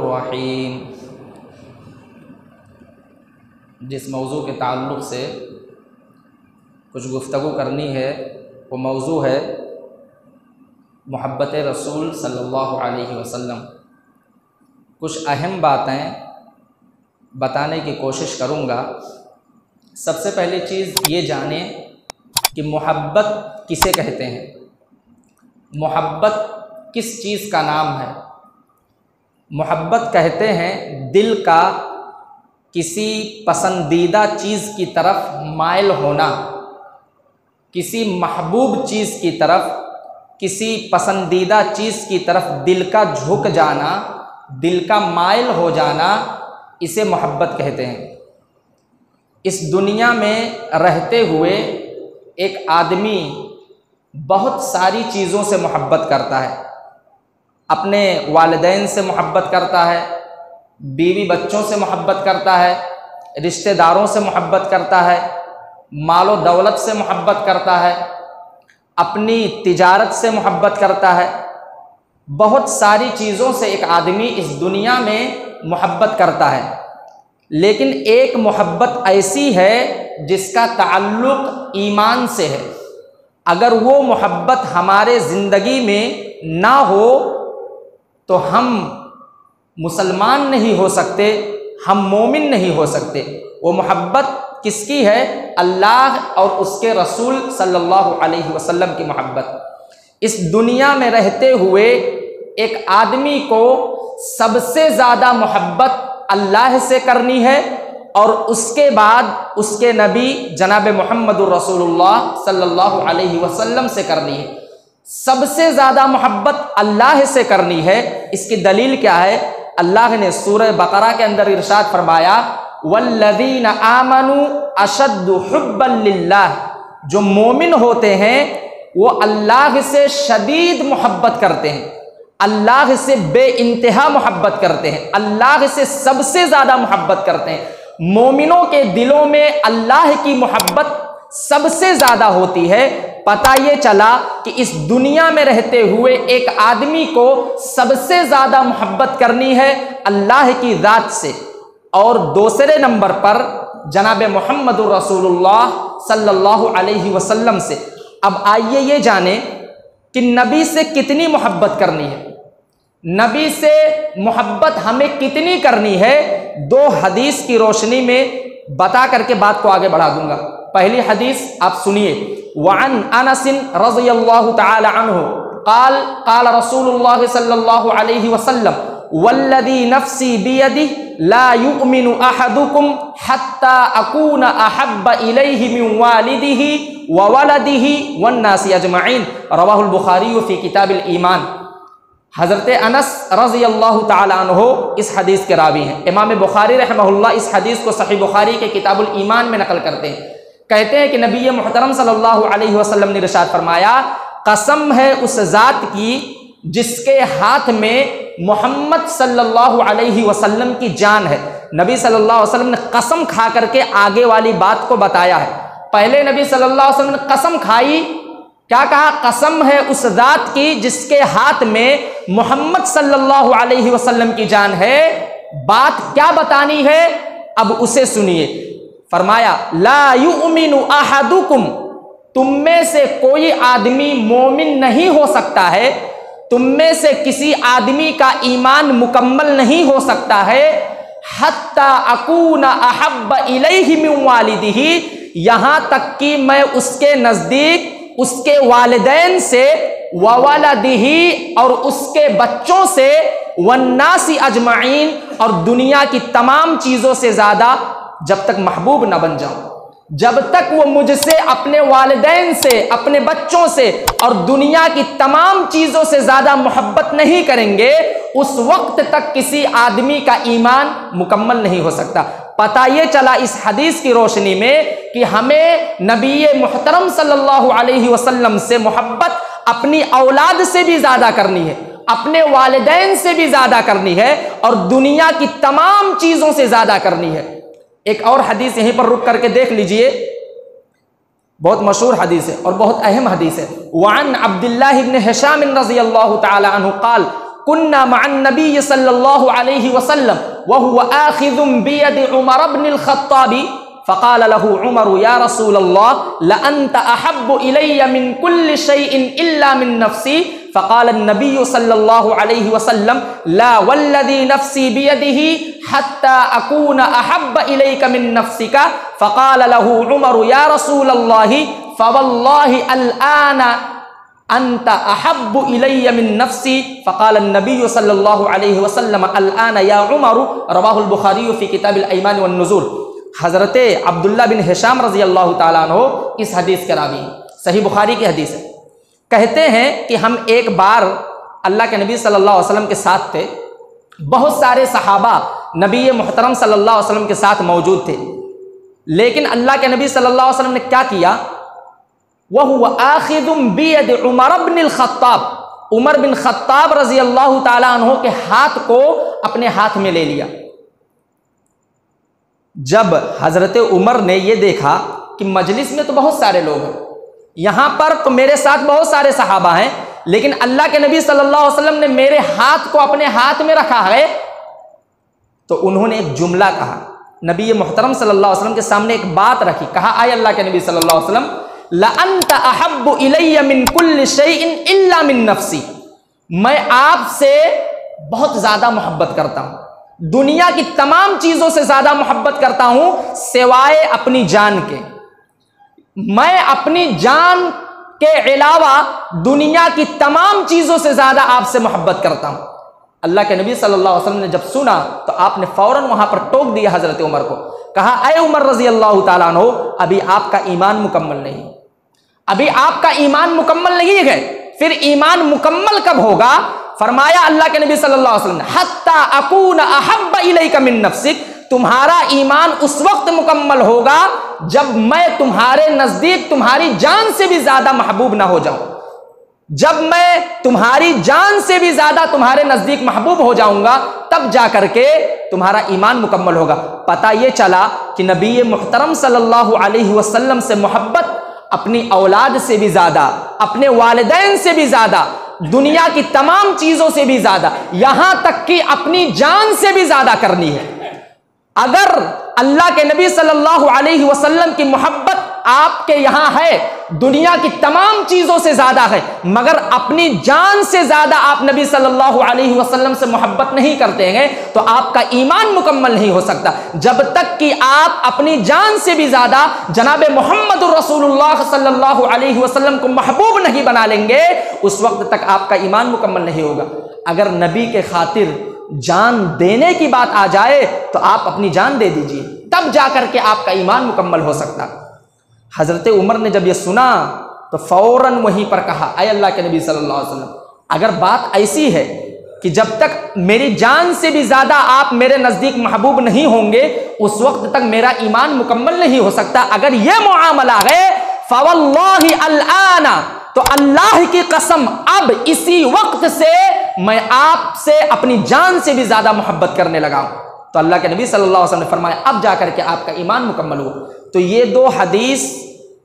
रहीम। जिस मौजू के ताल्लुक़ से कुछ गुफ्तगू करनी है वो मौजू है मोहब्बत रसूल सल्लल्लाहु अलैहि वसल्लम। कुछ अहम बातें बताने की कोशिश करूँगा। सबसे पहली चीज़ ये जानें कि मोहब्बत किसे कहते हैं, मोहब्बत किस चीज़ का नाम है। मोहब्बत कहते हैं दिल का किसी पसंदीदा चीज़ की तरफ माइल होना, किसी महबूब चीज़ की तरफ, किसी पसंदीदा चीज़ की तरफ दिल का झुक जाना, दिल का माइल हो जाना, इसे मोहब्बत कहते हैं। इस दुनिया में रहते हुए एक आदमी बहुत सारी चीज़ों से मोहब्बत करता है। अपने वालिदैन से मोहब्बत करता है, बीवी बच्चों से मोहब्बत करता है, रिश्तेदारों से मोहब्बत करता है, मालो दौलत से मोहब्बत करता है, अपनी तिजारत से मोहब्बत करता है। बहुत सारी चीज़ों से एक आदमी इस दुनिया में मोहब्बत करता है। लेकिन एक मोहब्बत ऐसी है जिसका ताल्लुक़ ईमान से है। अगर वो मोहब्बत हमारे ज़िंदगी में ना हो तो हम मुसलमान नहीं हो सकते, हम मोमिन नहीं हो सकते। वो मोहब्बत किसकी है? अल्लाह और उसके रसूल सल्लल्लाहु अलैहि वसल्लम की मोहब्बत। इस दुनिया में रहते हुए एक आदमी को सबसे ज़्यादा मोहब्बत अल्लाह से करनी है और उसके बाद उसके नबी जनाब मोहम्मदुर रसूलुल्लाह सल्लल्लाहु अलैहि वसल्लम से करनी है। सबसे ज़्यादा मोहब्बत अल्लाह से करनी है। इसकी दलील क्या है? अल्लाह ने सूरह बकरा के अंदर इरशाद फरमाया, वल्लज़ीना आमनू अशद्दु हुब्बन लिल्लाह। जो मोमिन होते हैं वो अल्लाह से शदीद मोहब्बत करते हैं, अल्लाह से बेइंतहा मोहब्बत करते हैं, अल्लाह से सबसे ज़्यादा मोहब्बत करते हैं। मोमिनों के दिलों में अल्लाह की मोहब्बत सबसे ज़्यादा होती है। पता ये चला कि इस दुनिया में रहते हुए एक आदमी को सबसे ज़्यादा मोहब्बत करनी है अल्लाह की ज़ात से और दूसरे नंबर पर जनाब मोहम्मदुर रसूलुल्लाह सल्लल्लाहु अलैहि वसल्लम से। अब आइए ये जानें कि नबी से कितनी मोहब्बत करनी है, नबी से मोहब्बत हमें कितनी करनी है। दो हदीस की रोशनी में बता करके बात को आगे बढ़ा दूंगा। पहली हदीस आप सुनिए। वअन अनस रज़ियल्लाहु तआला अन्हु क़ाल क़ाल रसूलुल्लाह सल्लल्लाहु अलैहि वसल्लम वल्लज़ी नफ़्सी बियदिही ला युमिनु अहदुकुम हत्ता अकूना अहब्बा इलैहि मिन वालिदिही व वलदिही वन्नासी अजमईन। रवाहुल बुखारी फ़ी किताबिल ईमान। हज़रत अनस रज़ियल्लाहु तआला अन्हु इस हदीस के रावी हैं। इमाम बुखारी रहमहुल्लाह इस हदीस को सही बुखारी के किताबुल ईमान में नकल करते हैं। कहते हैं कि नबी मुहतरम सल्लल्लाहु अलैहि वसल्लम ने इरशाद फरमाया, कसम है उस ज़ात की जिसके हाथ में मोहम्मद सल्लल्लाहु अलैहि वसल्लम की जान है। नबी सल्लल्लाहु अलैहि वसल्लम ने कसम खा करके आगे वाली बात को बताया है। पहले नबी सल्लल्लाहु अलैहि वसल्लम ने कसम खाई, क्या कहा? कसम है उस ज़ात की जिसके हाथ में मोहम्मद सल्लल्लाहु अलैहि वसल्लम की जान है। बात क्या बतानी है अब उसे सुनिए। फरमाया, ला युमिनु अहदुकुम, तुम में से कोई आदमी मोमिन नहीं हो सकता है तुम में से किसी आदमी का ईमान मुकम्मल नहीं हो सकता है हत्ता अकूना अहब्ब इलैहि मिन वालिदिही, यहाँ तक कि मैं उसके नज़दीक उसके वालिदैन से, ववलदिही और उसके बच्चों से, वन्नासी अजमाइन और दुनिया की तमाम चीज़ों से ज़्यादा जब तक महबूब न बन जाऊं, जब तक वो मुझसे, अपने वालिदैन से, अपने बच्चों से और दुनिया की तमाम चीज़ों से ज़्यादा मोहब्बत नहीं करेंगे, उस वक्त तक किसी आदमी का ईमान मुकम्मल नहीं हो सकता। पता ये चला इस हदीस की रोशनी में कि हमें नबी मुहतरम सल्लल्लाहु अलैहि वसल्लम से मोहब्बत अपनी औलाद से भी ज़्यादा करनी है, अपने वालिदैन से भी ज़्यादा करनी है और दुनिया की तमाम चीज़ों से ज़्यादा करनी है। एक और हदीस यहीं पर रुक करके देख लीजिए, बहुत मशहूर हदीस है और बहुत अहम हदीस है। वअन अब्दुल्लाह इब्न हिशाम रज़ियल्लाहु तआला अन्हु क़ाल कुन्ना मअन नबी सल्लल्लाहु अलैहि वसल्लम व हुवा आखिज़ुम बियदि उमर इब्न अल-ख़त्ताबी फ़क़ाल लहू उमर या रसूलल्लाह लअन्त अहब्बु इलय्या मिन कुल्लि शैइन इल्ला मिन नफ़्सी फ़क़ाल नबी सल्लल्लाहु अलैहि वसल्लम ला वल्लज़ी नफ़्सी बियदिही हत्ता अकून अहब्ब इलैका मिन नफ़्सिका फ़क़ाल लहू उमर या रसूलल्लाह फ़वल्लाहि अलआना अंत अहब्बु इलय्या मिन नफ़्सी फ़क़ाल नबी सल्लल्लाहु अलैहि वसल्लम अलआना या उमर। रवाहुल बुखारी फ़ी किताबिल ऐमान वन नुज़ूर। हज़रत अब्दुल्ला बिन हिशाम रज़ियल्लाहु ताला अन्हु इस हदीस के रावी, सही बुखारी की हदीस है। कहते हैं कि हम एक बार अल्लाह के नबी सल्लल्लाहु अलैहि वसल्लम के साथ थे, बहुत सारे सहाबा नबी मुहतरम सल्लल्लाहु अलैहि वसल्लम के साथ मौजूद थे, लेकिन अल्लाह के नबी सल्लल्लाहु अलैहि वसल्लम ने क्या किया, वह हुवा आखिज़ुम बियद उमर इब्न अल-ख़त्ताब, उमर बिन ख़त्ताब रज़ियल्लाहु ताला अन्हु के हाथ को अपने हाथ में ले लिया। जब हज़रत उमर ने ये देखा कि मजलिस में तो बहुत सारे लोग हैं, यहाँ पर तो मेरे साथ बहुत सारे सहाबा हैं, लेकिन अल्लाह के नबी सल्लल्लाहु अलैहि वसल्लम ने मेरे हाथ को अपने हाथ में रखा है, तो उन्होंने एक जुमला कहा, नबी मुहतरम सल्लल्लाहु अलैहि वसल्लम के सामने एक बात रखी। कहा, आए अल्लाह के नबी सल्लल्लाहु अलैहि वसल्लम लअन्त अहब्बु इलय्या मिन कुल्लि शैइन इल्ला मिन नफ़्सी, मैं आपसे बहुत ज़्यादा मोहब्बत करता हूँ, दुनिया की तमाम चीज़ों से ज़्यादा मोहब्बत करता हूँ सिवाय अपनी जान के। मैं अपनी जान के अलावा दुनिया की तमाम चीज़ों से ज़्यादा आपसे मोहब्बत करता हूँ। अल्लाह के नबी सल्लल्लाहु अलैहि वसल्लम ने जब सुना तो आपने फ़ौरन वहाँ पर टोक दिया हज़रत उमर को, कहा, अय उमर रज़ियल्लाहु ताला अन्हु, अभी आपका ईमान मुकम्मल नहीं, अभी आपका ईमान मुकम्मल नहीं है। फिर ईमान मुकम्मल कब होगा? फरमाया अल्लाह के नबी सल्लल्लाहु अलैहि वसल्लम ने, हत्ता अकून अहब्ब इलैका मिन नफ्सिक, तुम्हारा ईमान उस वक्त मुकम्मल होगा जब मैं तुम्हारे नज़दीक तुम्हारी जान से भी ज़्यादा महबूब ना हो जाऊं, जब मैं तुम्हारी जान से भी ज़्यादा तुम्हारे नज़दीक महबूब हो जाऊंगा, तब जा करके तुम्हारा ईमान मुकम्मल होगा। पता ये चला कि नबी मुहतरम सल्लल्लाहु अलैहि वसल्लम से मोहब्बत अपनी औलाद से भी ज़्यादा, अपने वालिदैन से भी ज़्यादा, दुनिया की तमाम चीज़ों से भी ज़्यादा, यहाँ तक कि अपनी जान से भी ज़्यादा करनी है। अगर अल्लाह के नबी सल्लल्लाहु अलैहि वसल्लम की मोहब्बत आपके यहाँ है, दुनिया की तमाम चीज़ों से ज़्यादा है, मगर अपनी जान से ज़्यादा आप नबी सल्लल्लाहु अलैहि वसल्लम से मोहब्बत नहीं करते हैं, तो आपका ईमान मुकम्मल नहीं हो सकता। जब तक कि आप अपनी जान से भी ज़्यादा जनाब मोहम्मद रसूलुल्लाह सल्लल्लाहु अलैहि वसल्लम को महबूब नहीं बना लेंगे, उस वक्त तक आपका ईमान मुकम्मल नहीं होगा। अगर नबी के खातिर जान देने की बात आ जाए तो आप अपनी जान दे दीजिए, तब जाकर के आपका ईमान मुकम्मल हो सकता। हज़रत उमर ने जब ये सुना तो फ़ौरन वहीं पर कहा, अय अल्लाह के नबी सल्लल्लाहु अलैहि वसल्लम, अगर बात ऐसी है कि जब तक मेरी जान से भी ज़्यादा आप मेरे नज़दीक महबूब नहीं होंगे, उस वक्त तक मेरा ईमान मुकम्मल नहीं हो सकता। अगर ये मुआमला है, फ़वल्लाहि अलआना, तो अल्लाह की कसम अब इसी वक्त से मैं आपसे अपनी जान से भी ज़्यादा मोहब्बत करने लगा हूँ। तो अल्लाह के नबी सल्लल्लाहु अलैहि वसल्लम ने फरमाया, अब जाकर के आपका ईमान मुकम्मल हुआ। तो ये दो हदीस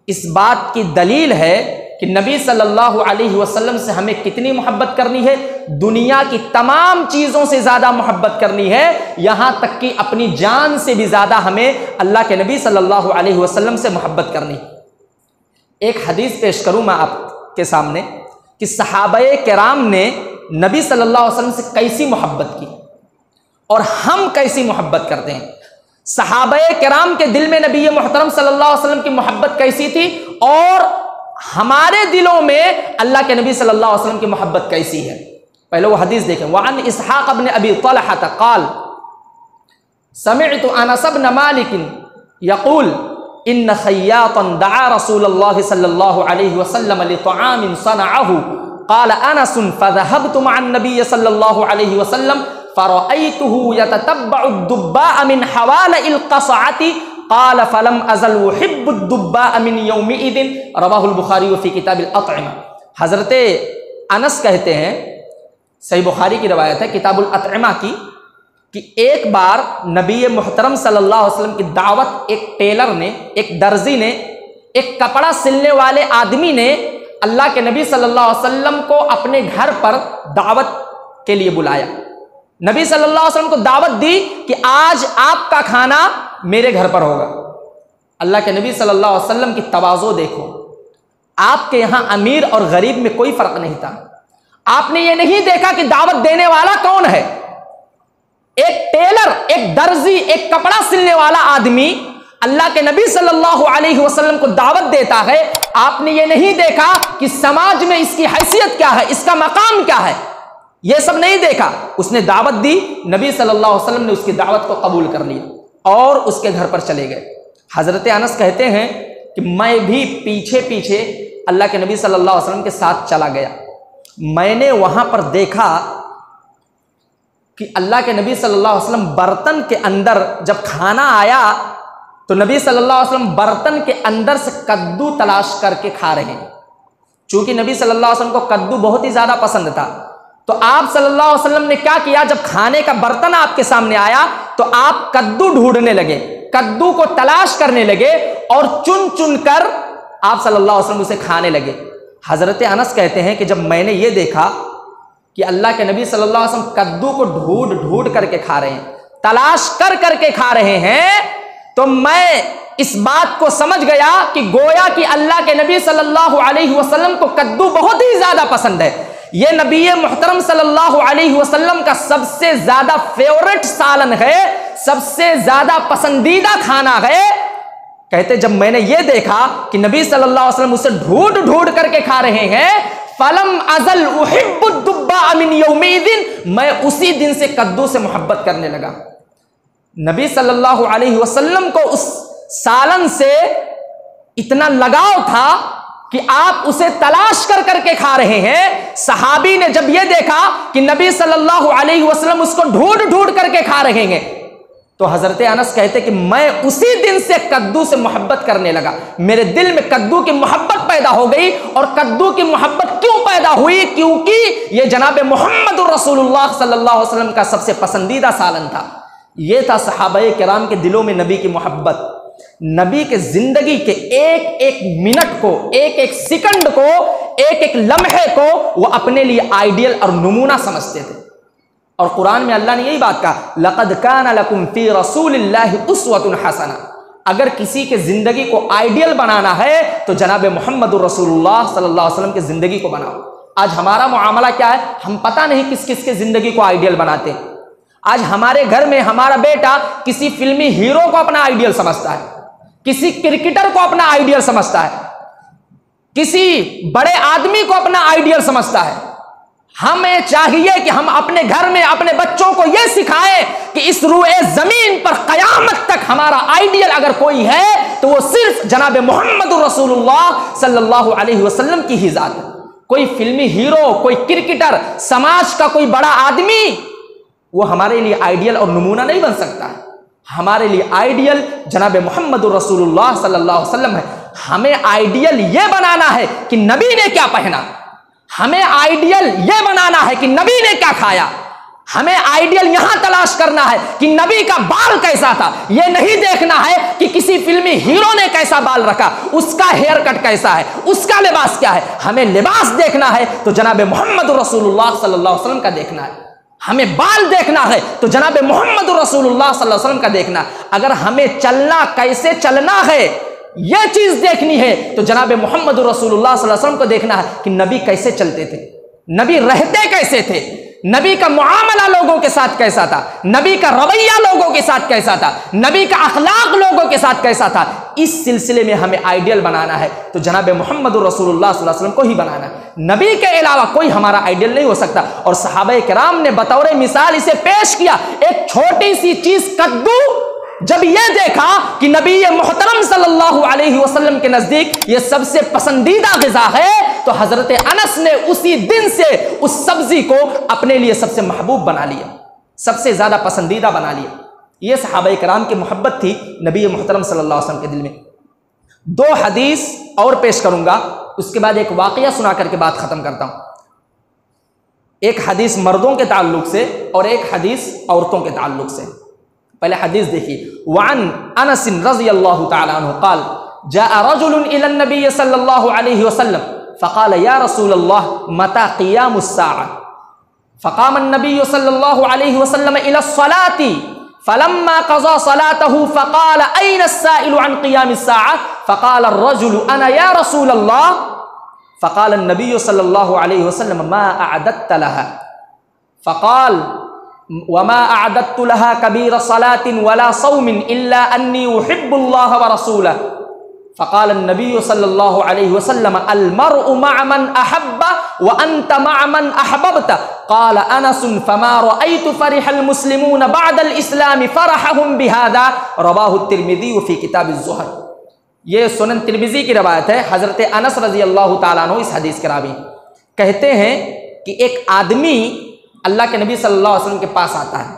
इस बात की दलील है कि नबी सल्लल्लाहु अलैहि वसल्लम से हमें कितनी मोहब्बत करनी है, दुनिया की तमाम चीज़ों से ज़्यादा मोहब्बत करनी है, यहाँ तक कि अपनी जान से भी ज़्यादा हमें अल्लाह के नबी सल्लल्लाहु अलैहि वसल्लम से मोहब्बत करनी। एक हदीस पेश करूँ मैं आपके सामने कि सहाबाए किराम ने नबी सल्लल्लाहु अलैहि वसल्लम से कैसी मोहब्बत की और हम कैसी मोहब्बत करते हैं। सहाबाए किराम के दिल में नबी मोहतरम सल्लल्लाहु अलैहि वसल्लम की मोहब्बत कैसी थी और हमारे दिलों में अल्लाह के नबी सल्लल्लाहु अलैहि वसल्लम की मोहब्बत कैसी है। पहले वो हदीस देखें। वअन इसहाक़ इब्न अबी तलहा क़ाल समिअतु अनस इब्न मालिक यक़ूल इन ख़य्यातन दआ रसूलल्लाह सल्लल्लाहु अलैहि वसल्लम लितआमिन सनअहु क़ाल अनस फ़ज़हबतु मअन नबी सल्लल्लाहु अलैहि वसल्लम फ़रअयतुहु यततब्बअु दुब्बाअ मिन हवालिल क़सअति क़ाल फ़लम अज़ल उहिब्बु दुब्बाअ मिन यौमिइज़िन रवाहुल बुखारी व फ़ी किताबिल अतइमा। हज़रत अनस कहते हैं, सही बुखारी की रवायत है किताबुल अतइमा की, कि एक बार नबी मुहतरम सल्लल्लाहु अलैहि वसल्लम की दावत एक टेलर ने, एक दर्जी ने, एक कपड़ा सिलने वाले आदमी ने अल्लाह के नबी सल्लल्लाहु अलैहि वसल्लम को अपने घर पर दावत के लिए बुलाया। नबी सल्लल्लाहु अलैहि वसल्लम को दावत दी कि आज आपका खाना मेरे घर पर होगा। अल्लाह के नबी सल्लल्लाहु अलैहि वसल्लम की तवाज़ो देखो, आपके यहां अमीर और गरीब में कोई फर्क नहीं था। आपने ये नहीं देखा कि दावत देने वाला कौन है। एक टेलर, एक दर्जी, एक कपड़ा सिलने वाला आदमी अल्लाह के नबी सल्लल्लाहु अलैहि वसल्लम को दावत देता है। आपने ये नहीं देखा कि समाज में इसकी हैसियत क्या है, इसका मकाम क्या है, ये सब नहीं देखा। उसने दावत दी, नबी सल्लल्लाहु अलैहि वसल्लम ने उसकी दावत को कबूल कर लिया और उसके घर पर चले गए। हज़रत अनस कहते हैं कि मैं भी पीछे पीछे अल्लाह के नबी सल्लल्लाहु अलैहि वसल्लम के साथ चला गया। मैंने वहां पर देखा कि अल्लाह के नबी सल्लल्लाहु अलैहि वसल्लम बर्तन के अंदर, जब खाना आया तो नबी सल्लल्लाहु अलैहि वसल्लम बर्तन के अंदर से कद्दू तलाश करके खा रहे हैं। चूंकि नबी सल्लल्लाहु अलैहि वसल्लम को कद्दू बहुत ही ज्यादा पसंद था, तो आप सल्लल्लाहु अलैहि वसल्लम ने क्या किया, जब खाने का बर्तन आपके सामने आया तो आप कद्दू ढूंढने लगे, कद्दू को तलाश करने लगे और चुन चुन कर आप सल्लल्लाहु अलैहि वसल्लम उसे खाने लगे। हजरत अनस कहते हैं कि जब मैंने ये देखा कि अल्लाह के नबी सल्लल्लाहु अलैहि वसल्लम कद्दू को ढूंढ ढूंढ करके खा रहे हैं, तलाश कर करके खा रहे हैं, तो मैं इस बात को समझ गया कि गोया कि अल्लाह के नबी सल्लल्लाहु अलैहि वसल्लम को कद्दू बहुत ही ज्यादा पसंद है। यह नबी मुहतरम सल्लल्लाहु अलैहि वसल्लम का सबसे ज्यादा फेवरेट सालन है, सबसे ज्यादा पसंदीदा खाना है। कहते जब मैंने ये देखा कि नबी सल्लल्लाहु अलैहि वसल्लम उसे ढूंढ ढूंढ करके खा रहे हैं, फलम अजल उहिब्बु दुब्बा मिन यौमिइज़िन, मैं उसी दिन से कद्दू से मोहब्बत करने लगा। नबी सल्लल्लाहु अलैहि वसल्लम को उस सालन से इतना लगाव था कि आप उसे तलाश कर करके खा रहे हैं। सहाबी ने जब यह देखा कि नबी सल्लल्लाहु अलैहि वसल्लम उसको ढूंढ ढूंढ करके खा रहे हैं, तो हजरत अनस कहते कि मैं उसी दिन से कद्दू से मोहब्बत करने लगा। मेरे दिल में कद्दू की मोहब्बत पैदा हो गई। और कद्दू की मोहब्बत क्यों पैदा हुई? क्योंकि यह जनाब मोहम्मद रसूलुल्लाह सल्लल्लाहु अलैहि वसल्लम का सबसे पसंदीदा सालन था। यह था सहाबाए किराम के दिलों में नबी की मोहब्बत। नबी के जिंदगी के एक एक मिनट को, एक एक सेकंड को, एक एक लम्हे को वो अपने लिए आइडियल और नमूना समझते थे। और कुरान में अल्लाह ने यही बात कहा, लक़द कान लकुम फी रसूलिल्लाहि उस्वतुन हसना। अगर किसी के जिंदगी को आइडियल बनाना है तो जनाब मोहम्मद रसूलुल्लाह सल्लल्लाहु अलैहि वसल्लम की जिंदगी को बनाओ। आज हमारा मुआमला क्या है, हम पता नहीं किस किस के जिंदगी को आइडियल बनाते हैं। आज हमारे घर में हमारा बेटा किसी फिल्मी हीरो को अपना आइडियल समझता है, किसी क्रिकेटर को अपना आइडियल समझता है, किसी बड़े आदमी को अपना आइडियल समझता है। हमें चाहिए कि हम अपने घर में अपने बच्चों को यह सिखाएं कि इस रूए जमीन पर कयामत तक हमारा आइडियल अगर कोई है तो वो सिर्फ जनाब मोहम्मद रसूलुल्लाह सल्लल्लाहु अलैहि वसल्लम की ही जात है। कोई फिल्मी हीरो, कोई क्रिकेटर, समाज का कोई बड़ा आदमी वो हमारे लिए आइडियल और नमूना नहीं बन सकता है। हमारे लिए आइडियल जनाब मोहम्मद रसूलुल्लाह सल्लल्लाहु अलैहि वसल्लम है। हमें आइडियल ये बनाना है कि नबी ने क्या पहना, हमें आइडियल ये बनाना है कि नबी ने क्या खाया, हमें आइडियल यहां तलाश करना है कि नबी का बाल कैसा था। यह नहीं देखना है कि किसी फिल्मी हीरो ने कैसा बाल रखा, उसका हेयर कट कैसा है, उसका लिबास क्या है। हमें लिबास देखना है तो जनाब मोहम्मद रसूलुल्लाह सल्लल्लाहु अलैहि वसल्लम का देखना है। हमें बाल देखना है तो जनाब मोहम्मद रसूलुल्लाह सल्लल्लाहु अलैहि वसल्लम का देखना है। अगर हमें चलना कैसे चलना है यह चीज देखनी है तो जनाब मोहम्मद रसूलुल्लाह सल्लल्लाहु अलैहि वसल्लम को देखना है कि नबी कैसे चलते थे। नबी रहते कैसे थे, नबी का मुआमला लोगों के साथ कैसा था, नबी का रवैया लोगों के साथ कैसा था, नबी का अखलाक लोगों के साथ कैसा था, इस सिलसिले में हमें आइडियल बनाना है तो जनाब मोहम्मद रसूलुल्लाह सल्लल्लाहु अलैहि वसल्लम को ही बनाना है। नबी के अलावा कोई हमारा आइडियल नहीं हो सकता। और सहाबा किराम ने बतौर मिसाल इसे पेश किया। एक छोटी सी चीज कद्दू, जब यह देखा कि नबी मोहतरम सल्लल्लाहु अलैहि वसल्लम के नजदीक यह सबसे पसंदीदा गिज़ा है, तो हजरत अनस ने उसी दिन से उस सब्जी को अपने लिए सबसे महबूब बना लिया, सबसे ज्यादा पसंदीदा बना लिया। यह सहाबाए किराम की मोहब्बत थी नबी मोहतरम सल्लल्लाहु अलैहि वसल्लम के दिल में। दो हदीस और पेश करूंगा, उसके बाद एक वाकया सुना करके बात खत्म करता हूं। एक हदीस मर्दों के ताल्लुक से और एक हदीस औरतों के ताल्लुक से। पहले हदीस देखिए। वअन अनस रज़ियल्लाहु तआला अन्हु क़ाल जाअ रजुलुन इला नबी सल्लल्लाहु अलैहि वसल्लम फ़क़ाल या रसूलल्लाह मता क़ियामुस्साअ फ़क़ाम अन्नबी सल्लल्लाहु अलैहि वसल्लम इला अस्सलाति फ़लम्मा क़ज़ा सलातहु फ़क़ाल अय्न अस्साइलु अन क़ियामिस्साअ फ़क़ाल अर्रजुलु अना या रसूलल्लाह फ़क़ाल अन्नबी सल्लल्लाहु अलैहि वसल्लम मा अअदत्त लहा फ़क़ाल वमा अअदत्तु लहा कबीर सलातिन वला सौमिन इल्ला अन्नी उहिब्बुल्लाह व रसूलहु फ़क़ाल अन्नबी सल्लल्लाहु अलैहि वसल्लम अल मर्उ मअ मन अहब्ब व अंत मअ मन अहबब्त क़ाल अनस फमा रअयतु फ़रिहल मुस्लिमून बअदल इस्लाम फ़रहहुम बिहादा रवाहु तिर्मिज़ी फ़ी किताब अज़-ज़ुहर। ये सुनन तिर्मिज़ी की रवायत है। हज़रत अनस रज़ियल्लाहु ताला अन्हु इस हदीस के रावी कहते हैं कि एक आदमी अल्लाह के नबी सल्लल्लाहु अलैहि वसल्लम के पास आता है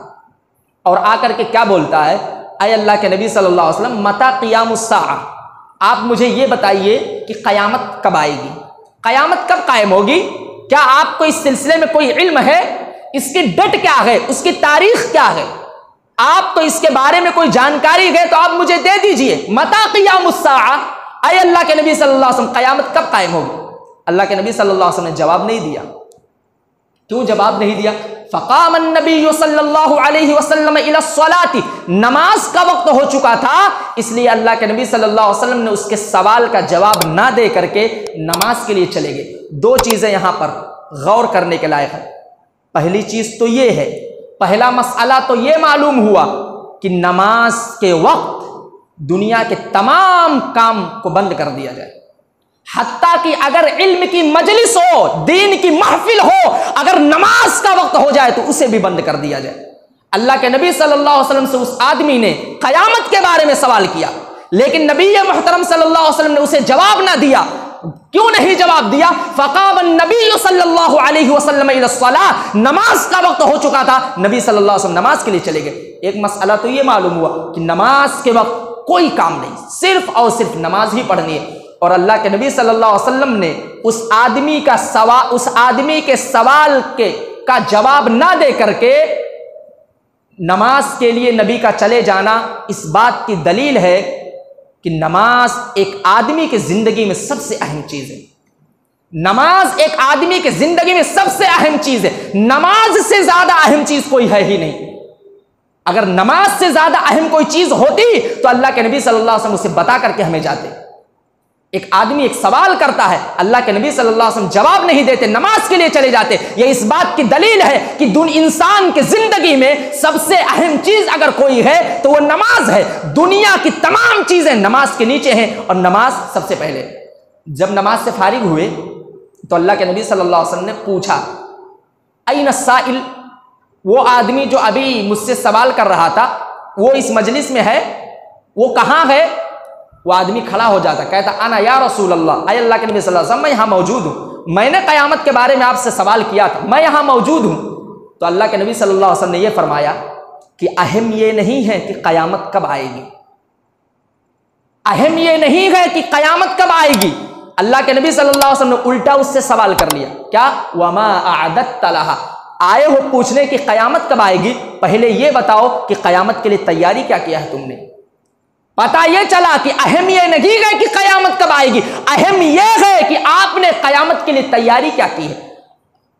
और आकर के क्या बोलता है, अय अल्लाह के नबी सल्लल्लाहु अलैहि वसल्लम मता क़ियामुस्साअ, आप मुझे ये बताइए कि क़यामत कब आएगी, क़यामत कब कायम होगी, क्या आपको इस सिलसिले में कोई इल्म है, इसकी डेट क्या है, उसकी तारीख क्या है, आपको इसके बारे में कोई जानकारी है तो आप मुझे दे दीजिए। मता क़ियामुस्साअ, अय अल्लाह के नबी सल्लल्लाहु अलैहि वसल्लम क़यामत कब कायम होगी। अल्लाह के नबी सल्लल्लाहु अलैहि वसल्लम ने जवाब नहीं दिया। क्यों जवाब नहीं दिया? फ़क़ाम अन्नबी सल्लल्लाहु अलैहि वसल्लम इला अस्सलाति, नमाज का वक्त हो चुका था, इसलिए अल्लाह के नबी सल्लल्लाहु अलैहि वसल्लम ने उसके सवाल का जवाब ना दे करके नमाज के लिए चले गए। दो चीज़ें यहाँ पर गौर करने के लायक है। पहली चीज़ तो ये है, पहला मसला तो ये मालूम हुआ कि नमाज के वक्त दुनिया के तमाम काम को बंद कर दिया जाए, हत्ता कि अगर इल्म की मजलिस हो, दीन की महफिल हो, अगर नमाज का वक्त हो जाए तो उसे भी बंद कर दिया जाए। अल्लाह के नबी सल्लल्लाहु अलैहि वसल्लम से उस आदमी ने क़यामत के बारे में सवाल किया, लेकिन नबी मोहतरम सल्लल्लाहु अलैहि वसल्लम ने उसे जवाब ना दिया। क्यों नहीं जवाब दिया? फ़क़ाम नबी सल्लल्लाहु अलैहि वसल्लम इला अस्सलाह, नमाज का वक्त हो चुका था, नबी सल्लल्लाहु अलैहि वसल्लम नमाज के लिए चले गए। एक मसला तो ये मालूम हुआ कि नमाज के वक्त कोई काम नहीं, सिर्फ और सिर्फ नमाज ही पढ़नी है। और अल्लाह के नबी सल्लल्लाहु अलैहि वसल्लम ने उस आदमी के सवाल का जवाब ना दे करके नमाज के लिए नबी का चले जाना इस बात की दलील है कि नमाज एक आदमी की जिंदगी में सबसे अहम चीज है। नमाज एक आदमी की जिंदगी में सबसे अहम चीज है। नमाज से ज्यादा अहम चीज कोई है ही नहीं। अगर नमाज से ज्यादा अहम कोई चीज होती तो अल्लाह के नबी सल्लल्लाहु अलैहि वसल्लम उसे बता करके हमें जाते। एक आदमी एक सवाल करता है, अल्लाह के नबी सल्लल्लाहु अलैहि वसल्लम जवाब नहीं देते, नमाज के लिए चले जाते। यह इस बात की दलील है कि इंसान की जिंदगी में सबसे अहम चीज अगर कोई है तो वह नमाज है। दुनिया की तमाम चीजें नमाज के नीचे हैं और नमाज सबसे पहले। जब नमाज से फारिग हुए तो अल्लाह के नबी सल्लल्लाहु अलैहि वसल्लम ने पूछा, अय्न साइल, वो आदमी जो अभी मुझसे सवाल कर रहा था वो इस मजलिस में है, वो कहाँ है? वो आदमी खड़ा हो जाता, कहता अना या रसूल अल्लाह, अय अल्लाह के नबी सल्लल्लाहु अलैहि वसल्लम, मैं यहाँ मौजूद हूँ, मैंने क़यामत के बारे में आपसे सवाल किया था, मैं यहाँ मौजूद हूँ। तो अल्लाह के नबी सल्लल्लाहु अलैहि वसल्लम ने यह फरमाया कि अहम ये नहीं है कि क़यामत कब आएगी, अहम ये नहीं है कि क़यामत कब आएगी। अल्लाह के नबी सल्लल्लाहु अलैहि वसल्लम ने उल्टा उससे सवाल कर लिया, क्या? वमा अअदत्त लहा, आए हो पूछने की क़यामत कब आएगी, पहले ये बताओ कि क़यामत के लिए तैयारी क्या किया है तुमने। पता ये चला कि अहम ये नहीं है कि क़यामत कब आएगी, अहम यह है कि आपने क़यामत के लिए तैयारी क्या की है,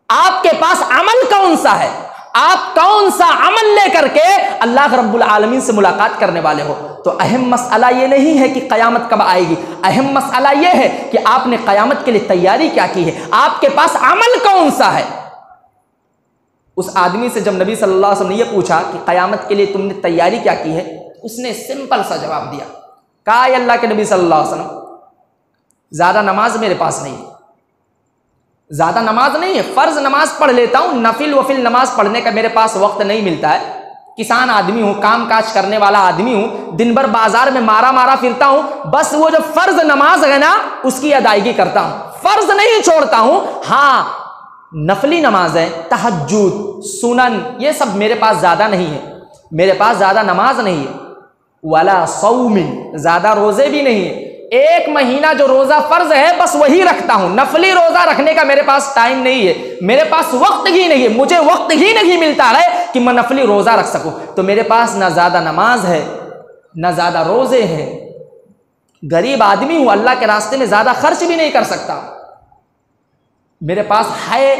आपके पास अमल कौन सा है, आप कौन सा अमल लेकर के अल्लाह रब्बुल आलमीन से मुलाकात करने वाले हो। तो अहम मसला ये नहीं है कि क़यामत कब आएगी, अहम मसला ये है कि आपने क़यामत के लिए तैयारी क्या की है, आपके पास अमल कौन सा है। उस आदमी से जब नबी सल्लल्लाहु अलैहि वसल्लम ने यह पूछा कि क़यामत के लिए तुमने तैयारी क्या की है, उसने सिंपल सा जवाब दिया, कहा अल्लाह के नबी सल्लल्लाहु अलैहि वसल्लम, ज़्यादा नमाज मेरे पास नहीं है, ज़्यादा नमाज नहीं है, फ़र्ज़ नमाज पढ़ लेता हूँ, नफिल वफिल नमाज पढ़ने का मेरे पास वक्त नहीं मिलता है। किसान आदमी हूँ, काम काज करने वाला आदमी हूँ, दिन भर बाजार में मारा मारा फिरता हूँ, बस वो जो फ़र्ज़ नमाज है ना उसकी अदायगी करता हूँ, फ़र्ज़ नहीं छोड़ता हूँ। हाँ, नफली नमाज है, तहज्जुद, सुनन, ये सब मेरे पास ज़्यादा नहीं है, मेरे पास ज़्यादा नमाज नहीं है। वाला सौमिन, ज़्यादा रोज़े भी नहीं है, 1 महीना जो रोज़ा फ़र्ज़ है बस वही रखता हूँ, नफली रोज़ा रखने का मेरे पास टाइम नहीं है, मेरे पास वक्त ही नहीं है, मुझे वक्त ही नहीं मिलता है कि मैं नफली रोज़ा रख सकूँ। तो मेरे पास ना ज़्यादा नमाज है ना ज़्यादा रोज़े हैं, गरीब आदमी हूँ, अल्लाह के रास्ते में ज़्यादा खर्च भी नहीं कर सकता। मेरे पास है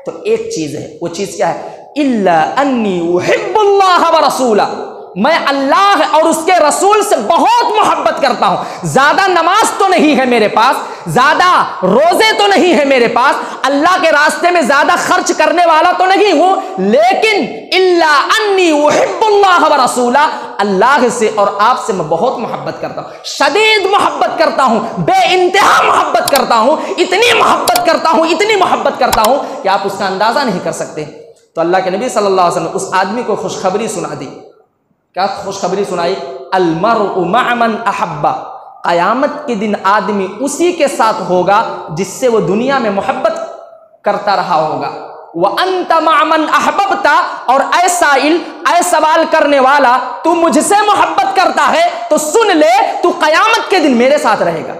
तो एक चीज़ है, वो चीज़ क्या है, इल्ला अन्नी उहिब्बुल्लाह व रसूला, मैं अल्लाह और उसके रसूल से बहुत मोहब्बत करता हूं। ज्यादा नमाज तो नहीं है मेरे पास, ज्यादा रोजे तो नहीं है मेरे पास, अल्लाह के रास्ते में ज्यादा खर्च करने वाला तो नहीं हूं, लेकिन इल्ला अन्नी उहिब्बुल्लाह व रसूला, अल्लाह से और आपसे मैं बहुत मोहब्बत करता हूं, शदीद मोहब्बत करता हूं, बेइंतहा मोहब्बत करता हूं, इतनी मोहब्बत करता हूं, इतनी मोहब्बत करता हूं कि आप उसका अंदाजा नहीं कर सकते। तो अल्लाह के नबी सल्लल्लाहु अलैहि वसल्लम उस आदमी को खुशखबरी सुना दी। क्या खुशखबरी सुनाई, अलमरउ मअ मन अहब्बा, क़यामत के दिन आदमी उसी के साथ होगा जिससे वो दुनिया में मोहब्बत करता रहा होगा। व अंत मअ मन अहबब्ता, और ऐ साइल, ऐ सवाल करने वाला, तू मुझसे मोहब्बत करता है तो सुन ले, तू क़यामत के दिन मेरे साथ रहेगा,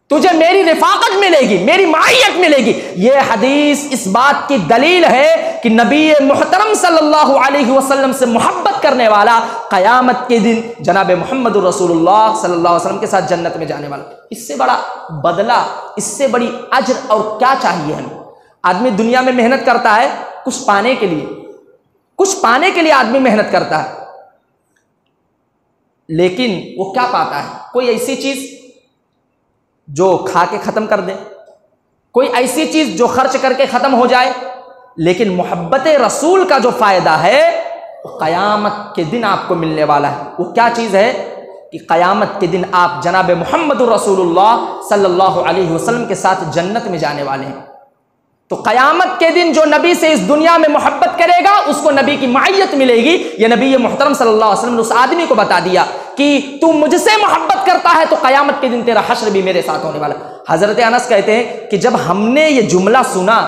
तुझे मेरी रिफाकत मिलेगी, मेरी मायत मिलेगी। ये हदीस इस बात की दलील है कि नबी मुहतरम सल्लल्लाहु अलैहि वसल्लम से मोहब्बत करने वाला क़यामत के दिन जनाब मोहम्मद रसूलुल्लाह सल्लल्लाहु अलैहि वसल्लम के साथ जन्नत में जाने वाला। इससे बड़ा बदला, इससे बड़ी अज्र और क्या चाहिए हमें। आदमी दुनिया में मेहनत करता है कुछ पाने के लिए, कुछ पाने के लिए आदमी मेहनत करता है, लेकिन वो क्या पाता है, कोई ऐसी चीज जो खा के ख़त्म कर दे, कोई ऐसी चीज़ जो खर्च करके ख़त्म हो जाए। लेकिन मोहब्बत रसूल का जो फ़ायदा है वो क़यामत के दिन आपको मिलने वाला है। वो क्या चीज़ है कि क़यामत के दिन आप जनाब मोहम्मद रसूलुल्लाह सल्लल्लाहु अलैहि वसल्लम के साथ जन्नत में जाने वाले हैं। तो क़यामत के दिन जो नबी से इस दुनिया में मोहब्बत करेगा उसको नबी की मायत मिलेगी। ये नबी मोहतरम सल्लल्लाहु अलैहि वसल्लम ने उस आदमी को बता दिया कि तू मुझसे मोहब्बत करता है तो क़यामत के दिन तेरा हश्र भी मेरे साथ होने वाला। हज़रत अनस कहते हैं कि जब हमने ये जुमला सुना,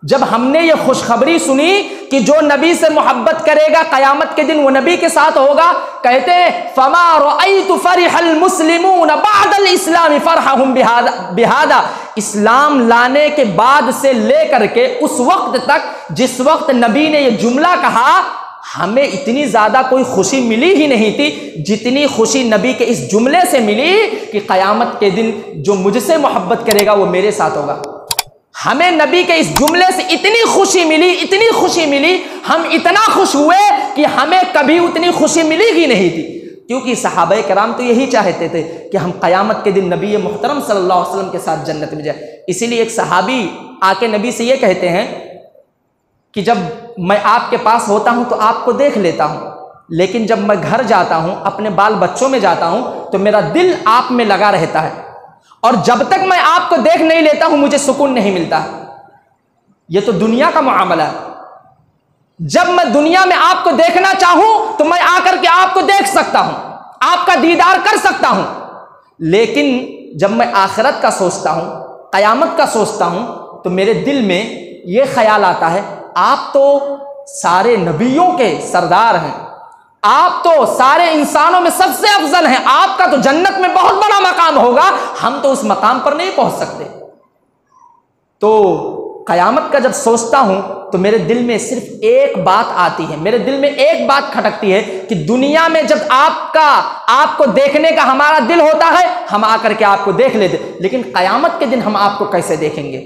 जब हमने ये खुशखबरी सुनी कि जो नबी से मोहब्बत करेगा क़यामत के दिन वो नबी के साथ होगा, कहते हैं फमा रअयतु फरिहल मुस्लिमून बअदल इस्लाम फरहहुम बिहादा, इस्लाम लाने के बाद से लेकर के उस वक्त तक जिस वक्त नबी ने ये जुमला कहा, हमें इतनी ज़्यादा कोई खुशी मिली ही नहीं थी जितनी खुशी नबी के इस जुमले से मिली कि क़यामत के दिन जो मुझसे मोहब्बत करेगा वो मेरे साथ होगा। हमें नबी के इस जुमले से इतनी खुशी मिली, इतनी खुशी मिली, हम इतना खुश हुए कि हमें कभी उतनी खुशी मिली ही नहीं थी। क्योंकि सहाबाए कराम तो यही चाहते थे कि हम क़यामत के दिन नबी मुहतरम सल्लल्लाहु अलैहि वसल्लम के साथ जन्नत में जाए। इसीलिए एक सहाबी आके नबी से ये कहते हैं कि जब मैं आपके पास होता हूँ तो आपको देख लेता हूँ, लेकिन जब मैं घर जाता हूँ, अपने बाल बच्चों में जाता हूँ, तो मेरा दिल आप में लगा रहता है, और जब तक मैं आपको देख नहीं लेता हूं मुझे सुकून नहीं मिलता। यह तो दुनिया का मामला है। जब मैं दुनिया में आपको देखना चाहूं तो मैं आकर के आपको देख सकता हूं, आपका दीदार कर सकता हूं, लेकिन जब मैं आखिरत का सोचता हूं, क़यामत का सोचता हूं, तो मेरे दिल में यह ख्याल आता है आप तो सारे नबियों के सरदार हैं, आप तो सारे इंसानों में सबसे अफजल हैं, आपका तो जन्नत में बहुत बड़ा मकाम होगा, हम तो उस मकाम पर नहीं पहुंच सकते। तो क़यामत का जब सोचता हूं तो मेरे दिल में सिर्फ एक बात आती है, मेरे दिल में एक बात खटकती है कि दुनिया में जब आपको देखने का हमारा दिल होता है, हम आकर के आपको देख लेते, लेकिन क़यामत के दिन हम आपको कैसे देखेंगे,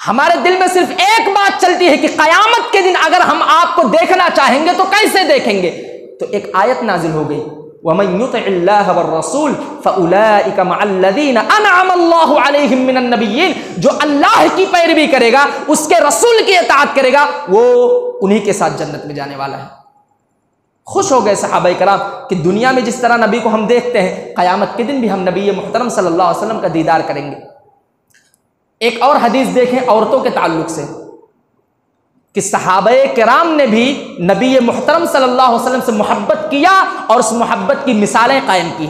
हमारे दिल में सिर्फ एक बात चलती है कि क़यामत के दिन अगर हम आपको देखना चाहेंगे तो कैसे देखेंगे। तो एक आयत नाजिल हो गई, वमन युतिइल्लाह वर्रसूल फउलाइका मअल्लज़ीना अनअम अल्लाहु अलैहिम मिनन नबिय्यीन, जो अल्लाह की पैरवी करेगा, उसके रसूल की इताअत करेगा, वो उन्हीं के साथ जन्नत में जाने वाला है। खुश हो गए सहाबा कराम कि दुनिया में जिस तरह नबी को हम देखते हैं, क़यामत के दिन भी हम नबी मुहतरम सल्लल्लाहु अलैहि वसल्लम का दीदार करेंगे। एक और हदीस देखें औरतों के ताल्लुक से कि सहाबाए किराम ने भी नबी मुहतरम सल्लल्लाहु अलैहि वसल्लम से मोहब्बत किया और उस मोहब्बत की मिसालें कायम की।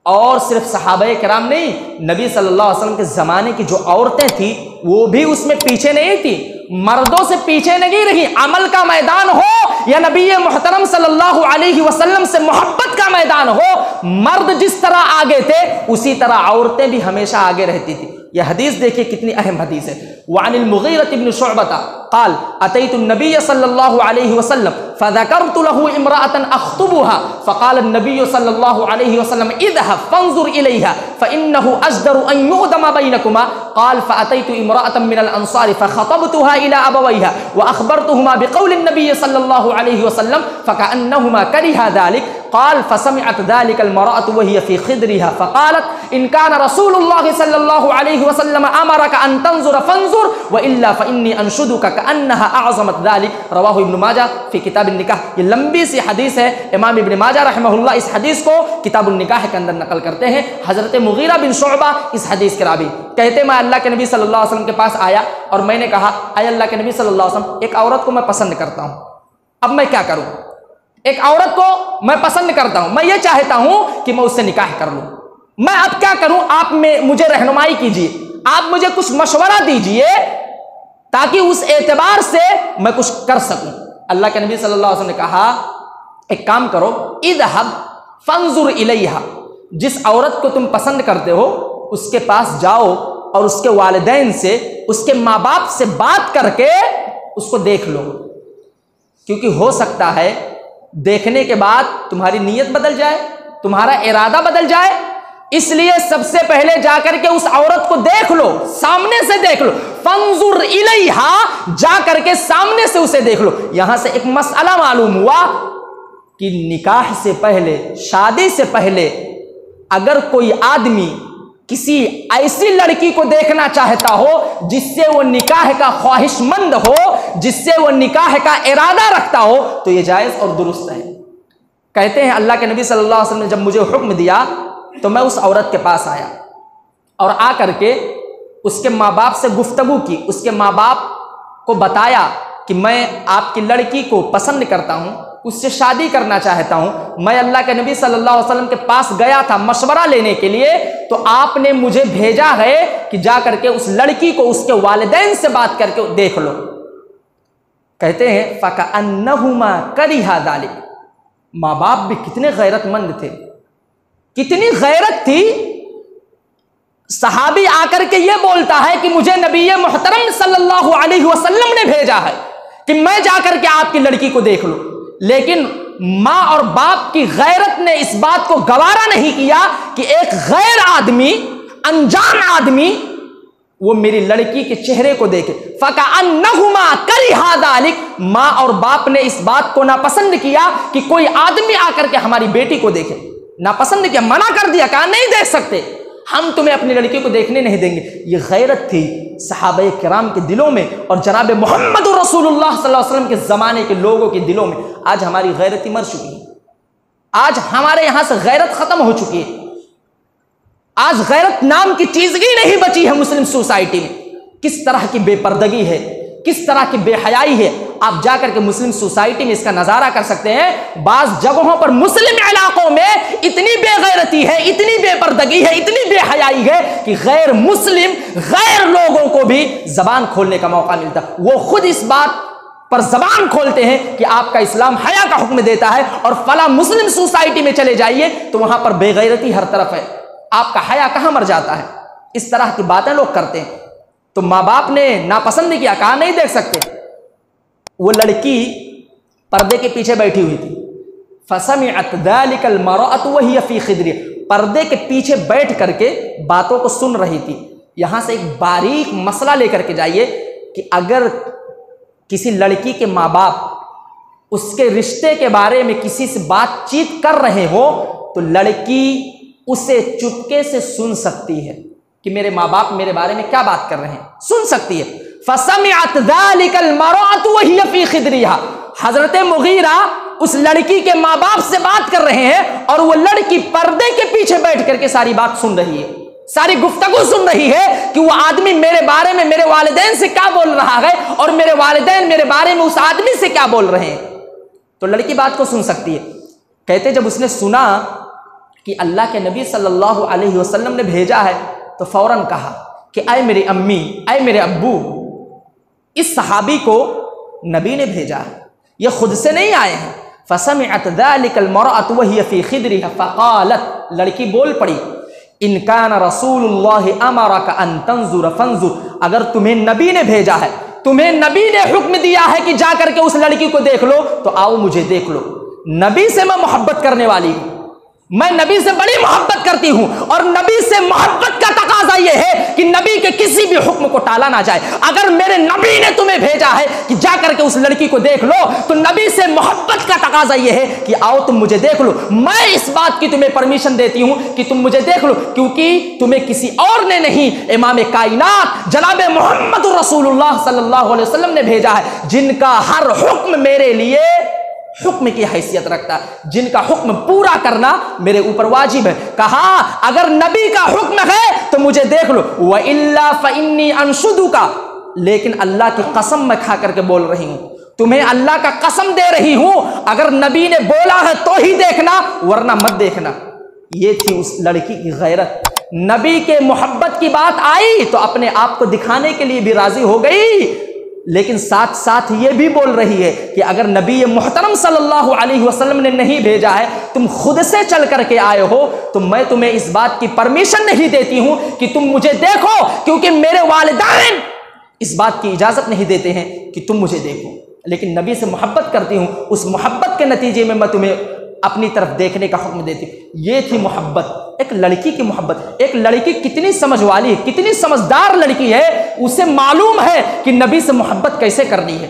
और सिर्फ सहाबाए किराम नहीं, नबी सल्लल्लाहु अलैहि वसल्लम के ज़माने की जो औरतें थी वो भी उसमें पीछे नहीं थी, मर्दों से पीछे नहीं रही। अमल का मैदान हो या नबी मुहतरम सल्लल्लाहु अलैहि वसल्लम से मोहब्बत का मैदान हो, मर्द जिस तरह आगे थे उसी तरह औरतें भी हमेशा आगे रहती थी। यह हदीस देखिए कितनी अहम हदीस है। वअनिल मुगीरा इब्न शुअबा क़ाल अतैतु नबी सल्लल्लाहु अलैहि वसल्लम फज़करतु लहु इम्राअतन अख्तुबुहा फ़क़ाल नबी सल्लल्लाहु अलैहि वसल्लम इज़हब फ़ंज़ुर इलैहा फ़इन्नहु अजदरु अन युक़दम बैनकुमा क़ाल फ़अतैतु इम्राअतन मिनल अंसार फ़ख़तबतुहा इला अबवैहा व अख़बरतुहुमा बिक़ौलि नबी सल्लल्लाहु अलैहि वसल्लम फ़कअन्नहुमा करिहा ज़ालिक क़ाल फ़समिअत ज़ालिकल मरअतु वहिय फ़ी ख़िद्रिहा फ़क़ालत इन कान रसूलुल्लाह सल्लल्लाहु अलैहि वसल्लम अमरक अन तंज़ुर फ़ंज़ुर व इल्ला फ़इन्नी अंशुदुका कअन्नहा अअज़मत ज़ालिक रवाहु इब्न माजा फ़ी किताबुन निकाह। ये लंबी सी हदीस है, इमाम इब्न माजा रहमहुल्लाह इस हदीस को किताबुन निकाह के अंदर नकल करते हैं। हज़रत मुगीरा बिन शुअबा इस हदीस के रावी कहते, मैं अल्लाह के नबी सल्लल्लाहु अलैहि वसल्लम के पास आया और मैंने कहा, अय अल्लाह के नबी सल्लल्लाहु अलैहि वसल्लम, एक औरत को मैं पसंद करता हूँ, अब मैं क्या करूँ? एक औरत को मैं पसंद करता हूँ, मैं ये चाहता हूँ कि मैं उससे निकाह कर लूँ, मैं अब क्या करूँ? आप में मुझे रहनुमाई कीजिए, आप मुझे कुछ मशवरा दीजिए ताकि उस एतबार से मैं कुछ कर सकूं। अल्लाह के नबी सल्लल्लाहु अलैहि वसल्लम ने कहा, एक काम करो, इज़हब फंजुर इलैहा, जिस औरत को तुम पसंद करते हो उसके पास जाओ और उसके वालिदैन से, उसके माँ बाप से बात करके उसको देख लो, क्योंकि हो सकता है देखने के बाद तुम्हारी नीयत बदल जाए, तुम्हारा इरादा बदल जाए। इसलिए सबसे पहले जाकर के उस औरत को देख लो, सामने से देख लो, फंजुर इलैहा, जाकर के सामने से उसे देख लो। यहां से एक मसला मालूम हुआ कि निकाह से पहले, शादी से पहले अगर कोई आदमी किसी ऐसी लड़की को देखना चाहता हो जिससे वो निकाह का ख्वाहिशमंद हो, जिससे वो निकाह का इरादा रखता हो, तो ये जायज़ और दुरुस्त है। कहते हैं अल्लाह के नबी सल्लल्लाहु अलैहि वसल्लम ने जब मुझे हुक्म दिया तो मैं उस औरत के पास आया और आ करके उसके माँ बाप से गुफ्तगू की, उसके माँ बाप को बताया कि मैं आपकी लड़की को पसंद करता हूँ, उससे शादी करना चाहता हूँ। मैं अल्लाह के नबी सल्लल्लाहु अलैहि वसल्लम के पास गया था मशवरा लेने के लिए, तो आपने मुझे भेजा है कि जा करके उस लड़की को उसके वालिदैन से बात करके देख लो। कहते हैं फ़कअन्नहुमा करिहा ज़ालिक, माँ बाप भी कितने गैरतमंद थे, कितनी गैरत थी। सहाबी आकर के ये बोलता है कि मुझे नबी मुहतरम सल्लल्लाहु अलैहि वसल्लम ने भेजा है कि मैं जाकर के आपकी लड़की को देख लूं, लेकिन माँ और बाप की गैरत ने इस बात को गवारा नहीं किया कि एक गैर आदमी, अनजान आदमी वो मेरी लड़की के चेहरे को देखे। फ़कअन्नहुमा करिहा ज़ालिक, माँ और बाप ने इस बात को नापसंद किया कि कोई आदमी आकर के हमारी बेटी को देखे, नापसंद किया, मना कर दिया, कहा नहीं देख सकते, हम तुम्हें अपनी लड़की को देखने नहीं देंगे। ये गैरत थी सहाबा किराम के दिलों में और जनाब मोहम्मद रसूलुल्लाह सल्लल्लाहु अलैहि वसल्लम के ज़माने के लोगों के दिलों में। आज हमारी गैरती मर चुकी है, आज हमारे यहाँ से गैरत ख़त्म हो चुकी है, आज गैरत नाम की चीज़ ही नहीं बची है मुस्लिम सोसाइटी में। किस तरह की बेपर्दगी है, किस तरह की बेहयाई है, आप जाकर के मुस्लिम सोसाइटी में इसका नज़ारा कर सकते हैं। बाज़ जगहों पर मुस्लिम इलाकों में इतनी बेगैरती है, इतनी बेपर्दगी है, इतनी बेहयाई है कि गैर मुस्लिम, गैर लोगों को भी ज़बान खोलने का मौका मिलता। वो खुद इस बात पर ज़बान खोलते हैं कि आपका इस्लाम हया का हुक्म देता है, और फला मुस्लिम सोसाइटी में चले जाइए तो वहाँ पर बेगैरती हर तरफ है, आपका हया कहाँ मर जाता है। इस तरह की बातें लोग करते हैं। तो माँ बाप ने नापसंद किया, कहा नहीं देख सकते। वो लड़की पर्दे के पीछे बैठी हुई थी। फसमिअत ज़ालिकल मरअतु वहिय फ़ी ख़िद्रिहा, पर्दे के पीछे बैठ करके बातों को सुन रही थी। यहाँ से एक बारीक मसला लेकर के जाइए कि अगर किसी लड़की के माँ बाप उसके रिश्ते के बारे में किसी से बातचीत कर रहे हो तो लड़की उसे चुपके से सुन सकती है कि मेरे माँ बाप मेरे बारे में क्या बात कर रहे हैं, सुन सकती है। फसमिअत ज़ालिकल मरअतु वहिय फी खिदरिहा, हजरत मुगीरा उस लड़की के माँ बाप से बात कर रहे हैं और वो लड़की पर्दे के पीछे बैठ करके सारी बात सुन रही है, सारी गुफ्तगू सुन रही है कि वो आदमी मेरे बारे में मेरे वालिदैन से क्या बोल रहा है और मेरे वालिदैन मेरे बारे में उस आदमी से क्या बोल रहे हैं। तो लड़की बात को सुन सकती है। कहते जब उसने सुना कि अल्लाह के नबी सल्लल्लाहु अलैहि वसल्लम ने भेजा है तो फौरन कहा कि ऐ मेरी अम्मी, ऐ मेरे अब्बू, इस सहाबी को नबी ने भेजा है, ये खुद से नहीं आए हैं। फसमिअत ज़ालिकल मरअतु वहिय फी खिदरिहा फ़क़ालत, लड़की बोल पड़ी, इन कान रसूलुल्लाहि अमरका अन तंजुर फंजुर, अगर तुम्हें नबी ने भेजा है, तुम्हें नबी ने हुक्म दिया है कि जा करके उस लड़की को देख लो तो आओ मुझे देख लो। नबी से मैं मोहब्बत करने वाली हूं, मैं नबी से बड़ी मोहब्बत करती हूं और नबी से मोहब्बत का तकाजा यह है कि नबी के किसी भी हुक्म को टाला ना जाए। अगर मेरे नबी ने तुम्हें भेजा है कि जा करके उस लड़की को देख लो तो नबी से मोहब्बत का तकाजा यह है कि आओ तुम मुझे देख लो। मैं इस बात की तुम्हें परमिशन देती हूं कि तुम मुझे देख लो, क्योंकि तुम्हें किसी और ने नहीं, इमाम कायनात जनाब मोहम्मद रसूलुल्लाह सल्लल्लाहु अलैहि वसल्लम ने भेजा है, जिनका हर हुक्म मेरे लिए हुक्म की हैसियत रखता है, जिनका हुक्म पूरा करना मेरे ऊपर वाजिब है। कहा अगर नबी का हुक्म है तो मुझे देख लो, व इल्ला फइन्नी अंशुदुका, लेकिन अल्लाह की कसम मैं खा करके बोल रही हूं, तुम्हें अल्लाह का कसम दे रही हूं, अगर नबी ने बोला है तो ही देखना वरना मत देखना। ये थी उस लड़की की गैरत। नबी के मोहब्बत की बात आई तो अपने आप को दिखाने के लिए भी राजी हो गई, लेकिन साथ साथ ये भी बोल रही है कि अगर नबी मोहतरम सल्लल्लाहु अलैहि वसल्लम ने नहीं भेजा है, तुम खुद से चल करके आए हो, तो मैं तुम्हें इस बात की परमिशन नहीं देती हूं कि तुम मुझे देखो, क्योंकि मेरे वालिदैन इस बात की इजाजत नहीं देते हैं कि तुम मुझे देखो। लेकिन नबी से मोहब्बत करती हूं, उस मोहब्बत के नतीजे में मैं तुम्हें अपनी तरफ देखने का हुक्म देती हूं। ये थी मोहब्बत, एक लड़की की मोहब्बत। एक लड़की कितनी समझ वाली है, कितनी समझदार लड़की है, उसे मालूम है कि नबी से मोहब्बत कैसे करनी है।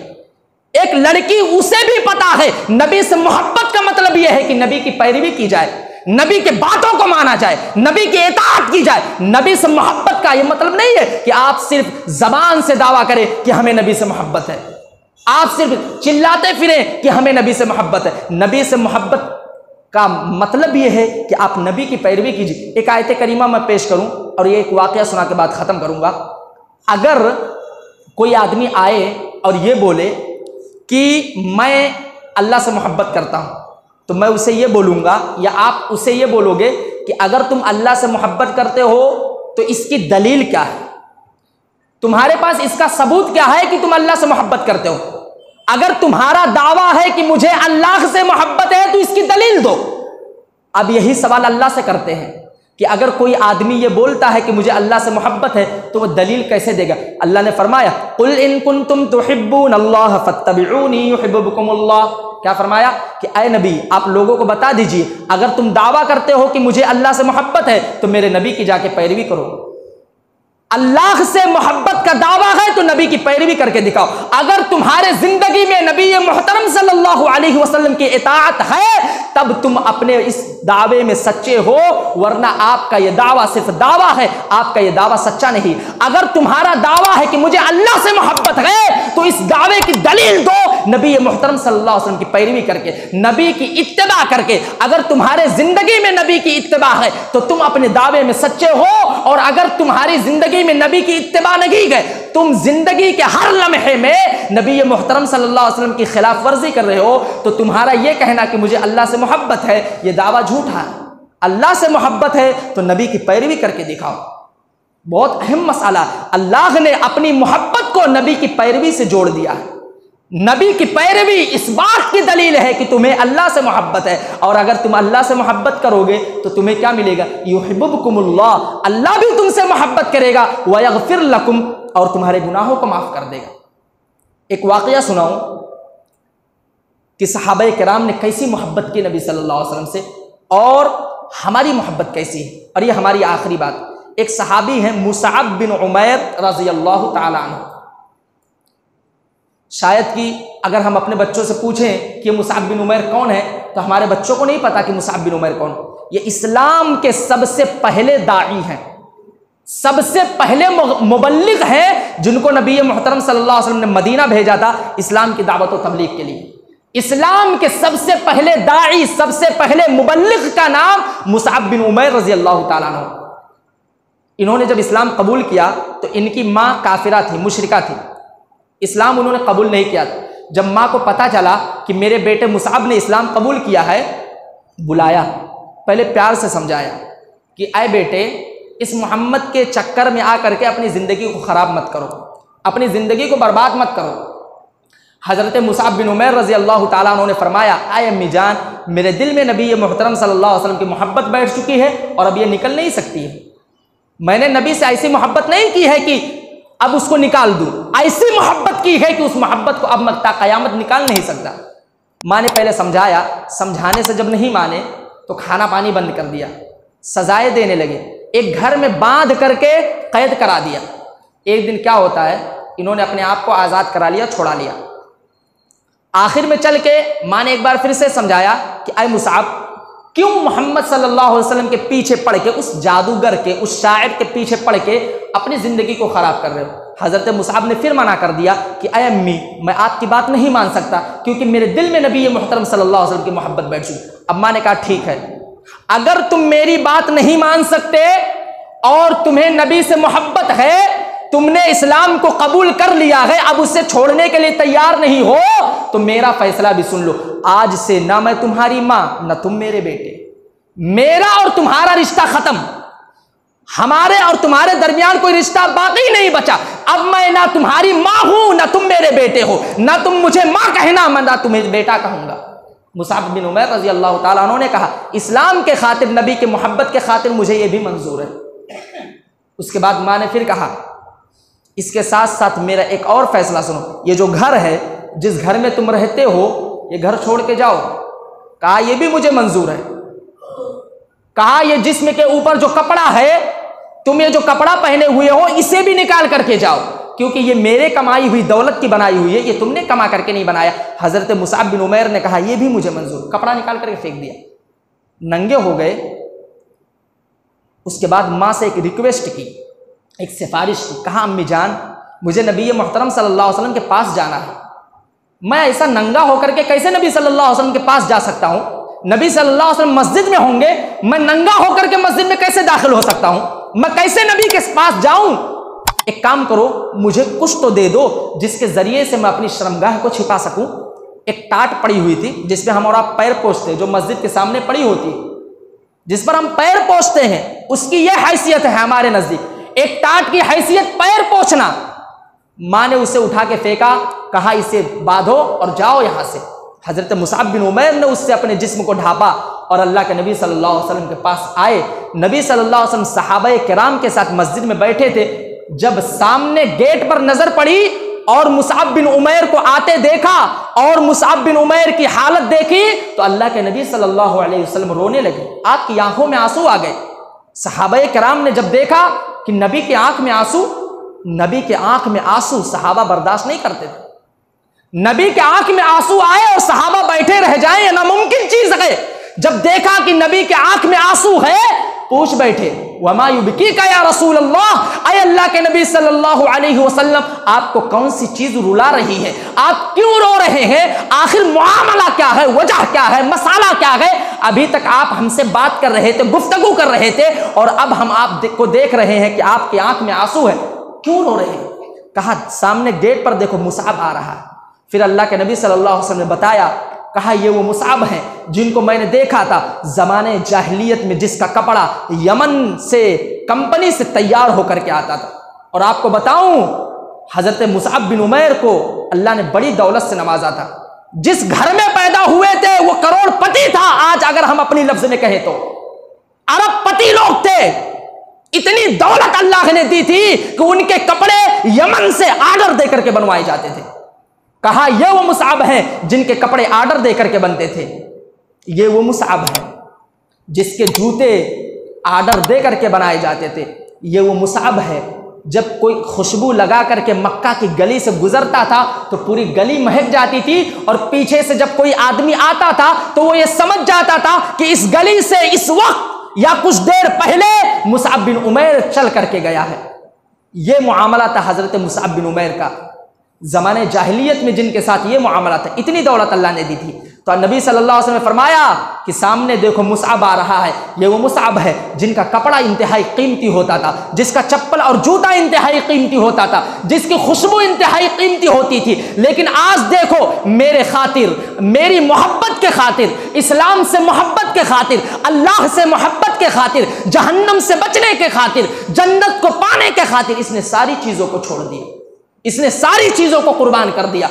एक लड़की उसे भी पता है नबी से मोहब्बत का मतलब यह है कि नबी की पैरवी की जाए, नबी के बातों को माना जाए, नबी की इताअत की जाए। नबी से मोहब्बत का यह मतलब नहीं है कि आप सिर्फ जबान से दावा करें कि हमें नबी से मोहब्बत है, आप सिर्फ चिल्लाते फिरें कि हमें नबी से मोहब्बत है। नबी से मोहब्बत का मतलब यह है कि आप नबी की पैरवी कीजिए। एक आयत करीमा मैं पेश करूं और ये एक वाकया सुना के बाद ख़त्म करूंगा। अगर कोई आदमी आए और ये बोले कि मैं अल्लाह से मोहब्बत करता हूं, तो मैं उसे ये बोलूँगा या आप उसे ये बोलोगे कि अगर तुम अल्लाह से मोहब्बत करते हो तो इसकी दलील क्या है, तुम्हारे पास इसका सबूत क्या है कि तुम अल्लाह से मोहब्बत करते हो। अगर तुम्हारा दावा है कि मुझे अल्लाह से मोहब्बत है तो इसकी दलील दो। अब यही सवाल अल्लाह से करते हैं कि अगर कोई आदमी ये बोलता है कि मुझे अल्लाह से मोहब्बत है तो वह दलील कैसे देगा। अल्लाह ने फरमाया कुल इन कुंतुम तुहिब्बूनल्लाह फत्तबिऊनी युहिब्बुकुमुल्लाह। क्या फरमाया कि ऐ नबी आप लोगों को बता दीजिए, अगर तुम दावा करते हो कि मुझे अल्लाह से मोहब्बत है तो मेरे नबी की जाके पैरवी करो। अल्लाह से मोहब्बत का दावा है तो नबी की पैरवी करके दिखाओ। अगर तुम्हारे जिंदगी में नबी मोहतरम सल्लल्लाहु अलैहि वसल्लम की इताअत है तब तुम अपने इस दावे में सच्चे हो, वरना आपका यह दावा सिर्फ दावा है, आपका यह दावा सच्चा नहीं। अगर तुम्हारा दावा है कि मुझे अल्लाह से मोहब्बत है तो इस दावे की दलील दो नबी मोहतरम सल्लल्लाहु अलैहि वसल्लम की पैरवी करके, नबी की इत्तिबा करके। अगर तुम्हारे जिंदगी में नबी की इत्तिबा है तो तुम अपने दावे में सच्चे हो, और अगर तुम्हारी जिंदगी में नबी की इत्तिबा नहीं गए, तुम जिंदगी के हर लम्हे में नबी मोहतरम सल्लल्लाहु अलैहि वसल्लम की खिलाफ वर्जी कर रहे हो, तो तुम्हारा यह कहना कि मुझे अल्लाह से मोहब्बत है यह दावा झूठा है। अल्लाह से मोहब्बत है तो नबी की पैरवी करके दिखाओ। बहुत अहम मसाला, अल्लाह ने अपनी मोहब्बत को नबी की पैरवी से जोड़ दिया है। नबी की पैरवी इस बात की दलील है कि तुम्हें अल्लाह से मोहब्बत है, और अगर तुम अल्लाह से मोहब्बत करोगे तो तुम्हें क्या मिलेगा, युहिब्बुकुमुल्लाह, अल्लाह भी तुमसे मोहब्बत करेगा, व यगफिर लकुम, और तुम्हारे गुनाहों को माफ कर देगा। एक वाकया सुनाऊं कि सहाबाए किराम ने कैसी मोहब्बत की नबी सल्लल्लाहु अलैहि वसल्लम से, और हमारी मोहब्बत कैसी है। और ये हमारी आखिरी बात, एक सहाबी हैं मुसअब बिन उमैर रज़ी अल्लाह ताला अन्हु। शायद कि अगर हम अपने बच्चों से पूछें कि मुसअब बिन उमैर कौन है, तो हमारे बच्चों को नहीं पता कि मुसअब बिन उमैर कौन। ये इस्लाम के सबसे पहले दाई हैं, सबसे पहले मुबल्लिग हैं, जिनको नबी मोहतरम सल्लल्लाहु अलैहि वसल्लम ने मदीना भेजा था इस्लाम की दावत और तबलीग के लिए। इस्लाम के सबसे पहले दाई, सबसे पहले मुबल्लिग का नाम मुसअब बिन उमैर रज़ी अल्लाह ताला अन्हु। इन्होंने जब इस्लाम कबूल किया तो इनकी माँ काफिरा थी, मुशरिका थी, इस्लाम उन्होंने कबूल नहीं किया था। जब माँ को पता चला कि मेरे बेटे मुसअब ने इस्लाम कबूल किया है, बुलाया, पहले प्यार से समझाया कि आए बेटे, इस मोहम्मद के चक्कर में आकर के अपनी ज़िंदगी को ख़राब मत करो, अपनी ज़िंदगी को बर्बाद मत करो। हज़रत मुसअब बिन उमैर रज़ी अल्लाह ताला अन्हु ने फरमाया, आए अम्मी जान, मेरे दिल में नबी मोहतरम सल्लल्लाहु अलैहि वसल्लम की मोहब्बत बैठ चुकी है और अब ये निकल नहीं सकती है। मैंने नबी से ऐसी मोहब्बत नहीं की है कि अब उसको निकाल दूँ, ऐसी मोहब्बत की है कि उस मोहब्बत को अब मैं क़यामत निकाल नहीं सकता। माँ ने पहले समझाया, समझाने से जब नहीं माने तो खाना पानी बंद कर दिया, सजाएं देने लगे, एक घर में बांध करके कैद करा दिया। एक दिन क्या होता है, इन्होंने अपने आप को आज़ाद करा लिया, छोड़ा लिया। आखिर में चल के माँ ने एक बार फिर से समझाया कि अय मुसअब, क्यों मोहम्मद सल्लल्लाहु अलैहि वसल्लम के पीछे पड़ के, उस जादूगर के, उस शायर के पीछे पड़ के अपनी ज़िंदगी को ख़राब कर रहे हो। हज़रत मुसअब ने फिर मना कर दिया कि अय अम्मी, मैं आपकी बात नहीं मान सकता, क्योंकि मेरे दिल में नबी मोहतरम सल्लल्लाहु अलैहि वसल्लम की मोहब्बत बैठ चुकी। अब माँ ने कहा ठीक है, अगर तुम मेरी बात नहीं मान सकते और तुम्हें नबी से मोहब्बत है, तुमने इस्लाम को कबूल कर लिया है, अब उससे छोड़ने के लिए तैयार नहीं हो, तो मेरा फैसला भी सुन लो। आज से ना मैं तुम्हारी माँ, ना तुम मेरे बेटे, मेरा और तुम्हारा रिश्ता खत्म, हमारे और तुम्हारे दरमियान कोई रिश्ता बाकी नहीं बचा। अब मैं ना तुम्हारी माँ हूं, ना तुम मेरे बेटे हो, ना तुम मुझे माँ कहना, मैं ना तुम्हें बेटा कहूंगा। मुसअब बिन उमैर रज़ी अल्लाह ताला अन्हु ने कहा, इस्लाम के खातिर, नबी के मोहब्बत के खातिर मुझे ये भी मंजूर है। उसके बाद माँ ने फिर कहा, इसके साथ साथ मेरा एक और फैसला सुनो, ये जो घर है, जिस घर में तुम रहते हो, ये घर छोड़ के जाओ। कहा ये भी मुझे मंजूर है। कहा ये जिस्म के ऊपर जो कपड़ा है, तुम ये जो कपड़ा पहने हुए हो, इसे भी निकाल करके जाओ, क्योंकि ये मेरे कमाई हुई दौलत की बनाई हुई है, ये तुमने कमा करके नहीं बनाया। हज़रत मुसअब बिन उमैर ने कहा ये भी मुझे मंजूर, कपड़ा निकाल करके फेंक दिया, नंगे हो गए। उसके बाद माँ से एक रिक्वेस्ट की, एक सिफारिश की। कहा अम्मी जान, मुझे नबी मोहतरम सल्लल्लाहु अलैहि वसल्लम के पास जाना है, मैं ऐसा नंगा होकर के कैसे नबी सल्लल्लाहु अलैहि वसल्लम के पास जा सकता हूँ? नबी सल्लल्लाहु अलैहि वसल्लम मस्जिद में होंगे, मैं नंगा होकर के मस्जिद में कैसे दाखिल हो सकता हूँ? मैं कैसे नबी के पास जाऊं? एक काम करो, मुझे कुछ तो दे दो जिसके जरिए से मैं अपनी शर्मगाह को छिपा सकूं। एक टाट पड़ी हुई थी जिसमें हम और आप पैर पोंछते, जो मस्जिद के सामने पड़ी होती, जिस पर हम पैर पोंछते हैं, उसकी यह हैसियत है हमारे नजदीक। एक टाट की हैसियत पैर पोंछना। माँ ने उसे उठा के फेंका, कहा इसे बांधो और जाओ यहाँ से। हजरत मुसअब बिन उमैर ने उससे अपने जिस्म को ढापा और अल्लाह के नबी सल्लल्लाहु अलैहि वसल्लम के पास आए। नबी सल्लल्लाहु अलैहि वसल्लम सहाबाए किराम के साथ मस्जिद में बैठे थे। जब सामने गेट पर नजर पड़ी और मुसअब बिन उमैर को आते देखा और मुसअब बिन उमैर की हालत देखी, तो अल्लाह के नबी सल्लल्लाहु अलैहि वसल्लम रोने लगे, आपकी आंखों में आंसू आ गए। सहाबाए किराम ने जब देखा कि नबी की आंख में आंसू, नबी के आंख में आंसू सहाबा बर्दाश्त नहीं करते थे। नबी के आंख में आंसू आए और सहाबा बैठे रह जाए, ये नामुमकिन चीज है। जब देखा कि नबी के आंख में आंसू है, पूछ बैठे, वमा युबकीका या रसूल अल्लाह, अय अल्लाह के नबी सल्लल्लाहु अलैहि वसल्लम, आपको कौन सी चीज रुला रही है? आप क्यों रो रहे हैं? आखिर मुआमला क्या है, वजह क्या है, मसाला क्या है? अभी तक आप हमसे बात कर रहे थे, गुफ्तगू कर रहे थे, और अब हम आपको देख रहे हैं कि आपकी आंख में आंसू है, क्यों रो रहे हैं? कहा सामने गेट पर देखो मुसअब आ रहा है। फिर अल्लाह के नबी सल्लल्लाहु अलैहि वसल्लम ने बताया, कहा ये वो मुसअब हैं जिनको मैंने देखा था ज़माने जाहिलियत में, जिसका कपड़ा यमन से कंपनी से तैयार होकर के आता था। और आपको बताऊं, हजरत मुसअब बिन उमैर को अल्लाह ने बड़ी दौलत से नवाजा था। जिस घर में पैदा हुए थे वो करोड़पति था। आज अगर हम अपनी लफ्ज में कहें तो अरबपति लोग थे। इतनी दौलत अल्लाह ने दी थी कि उनके कपड़े यमन से आर्डर देकर के बनवाए जाते थे। कहा ये वो मुसअब हैं जिनके कपड़े आर्डर देकर के बनते थे। ये वो मुसअब हैं जिसके जूते आर्डर देकर के बनाए जाते थे। ये वो मुसअब है, जब कोई खुशबू लगा करके मक्का की गली से गुजरता था तो पूरी गली महक जाती थी, और पीछे से जब कोई आदमी आता था तो वो ये समझ जाता था कि इस गली से इस वक्त या कुछ देर पहले मुसअब बिन उमैर चल करके गया है। ये मुआमला था हजरत मुसअब बिन उमैर का। ज़माने जाहिलियत में जिनके साथ ये मुआमला था, इतनी दौलत अल्लाह ने दी थी। तो नबी सल्लल्लाहु अलैहि वसल्लम ने फरमाया कि सामने देखो मुसअब आ रहा है, ये वो मुसअब है जिनका कपड़ा इंतहाई कीमती होता था, जिसका चप्पल और जूता इंतहाई कीमती होता था, जिसकी खुशबू इंतहाई कीमती होती थी। लेकिन आज देखो मेरे खातिर, मेरी मोहब्बत के खातिर, इस्लाम से मोहब्बत के खातिर, अल्लाह से मोहब्बत के खातिर, जहन्नम से बचने के खातिर, जन्नत को पाने के खातिर इसने सारी चीज़ों को छोड़ दिया, इसने सारी चीज़ों को कुर्बान कर दिया।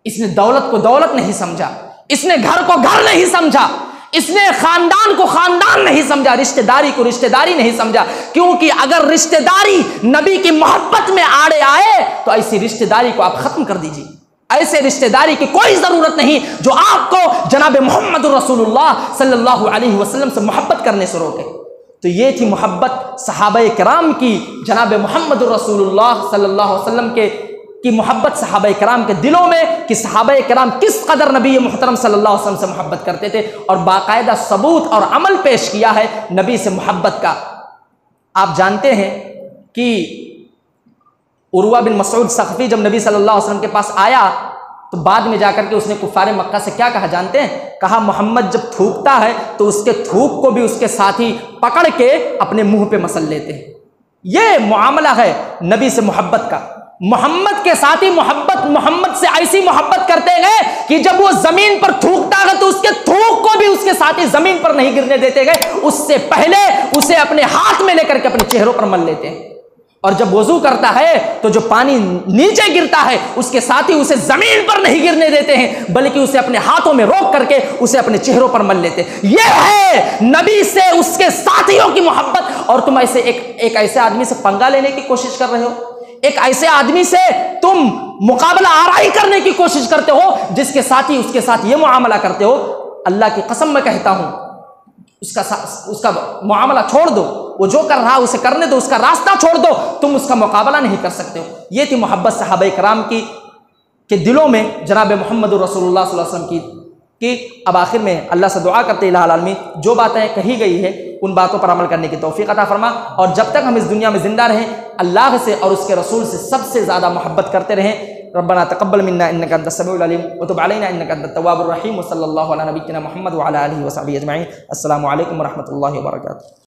इसने दौलत को दौलत नहीं समझा, इसने घर को घर नहीं समझा, इसने खानदान को खानदान नहीं समझा, रिश्तेदारी को रिश्तेदारी नहीं समझा। क्योंकि अगर रिश्तेदारी नबी की मोहब्बत में आड़े आए तो ऐसी रिश्तेदारी को आप खत्म कर दीजिए। ऐसे रिश्तेदारी की कोई जरूरत नहीं जो आपको जनाब मोहम्मद रसूलुल्लाह सल्लल्लाहु अलैहि वसल्लम से मोहब्बत करने से रोके। तो ये थी मोहब्बत सहाबाए किराम की, जनाब मोहम्मद रसूलुल्लाह सल्लल्लाहु अलैहि वसल्लम की मोहब्बत सहाबाए किराम के दिलों में, कि सहाबाए किराम किस कदर नबी मोहतरम सल्लल्लाहु अलैहि वसल्लम से मोहब्बत करते थे, और बाकायदा सबूत और अमल पेश किया है नबी से मोहब्बत का। आप जानते हैं कि उर्वा बिन मसूद सखफी जब नबी सल्लल्लाहु अलैहि वसल्लम के पास आया तो बाद में जाकर के उसने कुफारे मक्का से क्या कहा जानते हैं? कहा मोहम्मद जब थूकता है तो उसके थूक को भी उसके साथी पकड़ के अपने मुंह पे मसल लेते हैं। ये मुआमला है नबी से मोहब्बत का। मोहम्मद के साथी मोहम्मद से ऐसी मोहब्बत करते गए कि जब वो जमीन पर थूकता है तो उसके थूक को भी उसके साथी जमीन पर नहीं गिरने देते गए, उससे पहले उसे अपने हाथ में लेकर के अपने चेहरों पर मल लेते हैं। और जब वजू करता है तो जो पानी नीचे गिरता है उसके साथी उसे जमीन पर नहीं गिरने देते हैं, बल्कि उसे अपने हाथों में रोक करके उसे अपने चेहरों पर मल लेते हैं। यह है नबी से उसके साथियों की मोहब्बत। और तुम ऐसे एक ऐसे आदमी से पंगा लेने की कोशिश कर रहे हो, एक ऐसे आदमी से तुम मुकाबला आराई करने की कोशिश करते हो जिसके साथी उसके साथ ये मुआमला करते हो। अल्लाह की कसम मैं कहता हूं उसका मुआमला छोड़ दो, वो जो कर रहा है उसे करने दो, उसका रास्ता छोड़ दो, तुम उसका मुकाबला नहीं कर सकते हो। ये थी मोहब्बत सहाबा किराम की के दिलों में जनाब मोहम्मद रसूलुल्लाह सल्लल्लाहु अलैहि वसल्लम की। अब आखिर में अल्लाह से दुआ करते हैं इलाही आलमीन जो बातें कही गई है उन बातों पर अमल करने की तौफीक अता फरमा, और जब तक हम इस दुनिया में जिंदा रहें अल्लाह से और उसके रसूल से सबसे ज़्यादा मोहब्बत करते रहें। रब्बना तक़ब्बल मिन्ना इन्नका अंतस समीउल अलीम व तुब अलैना इन्नका अंतत तव्वाबुर रहीम व सल्लल्लाहु अला नबिय्यिना मुहम्मद व अला आलिहि व सहबिहि अजमईन। अस्सलामु अलैकुम व रहमतुल्लाहि व बरकातुहू।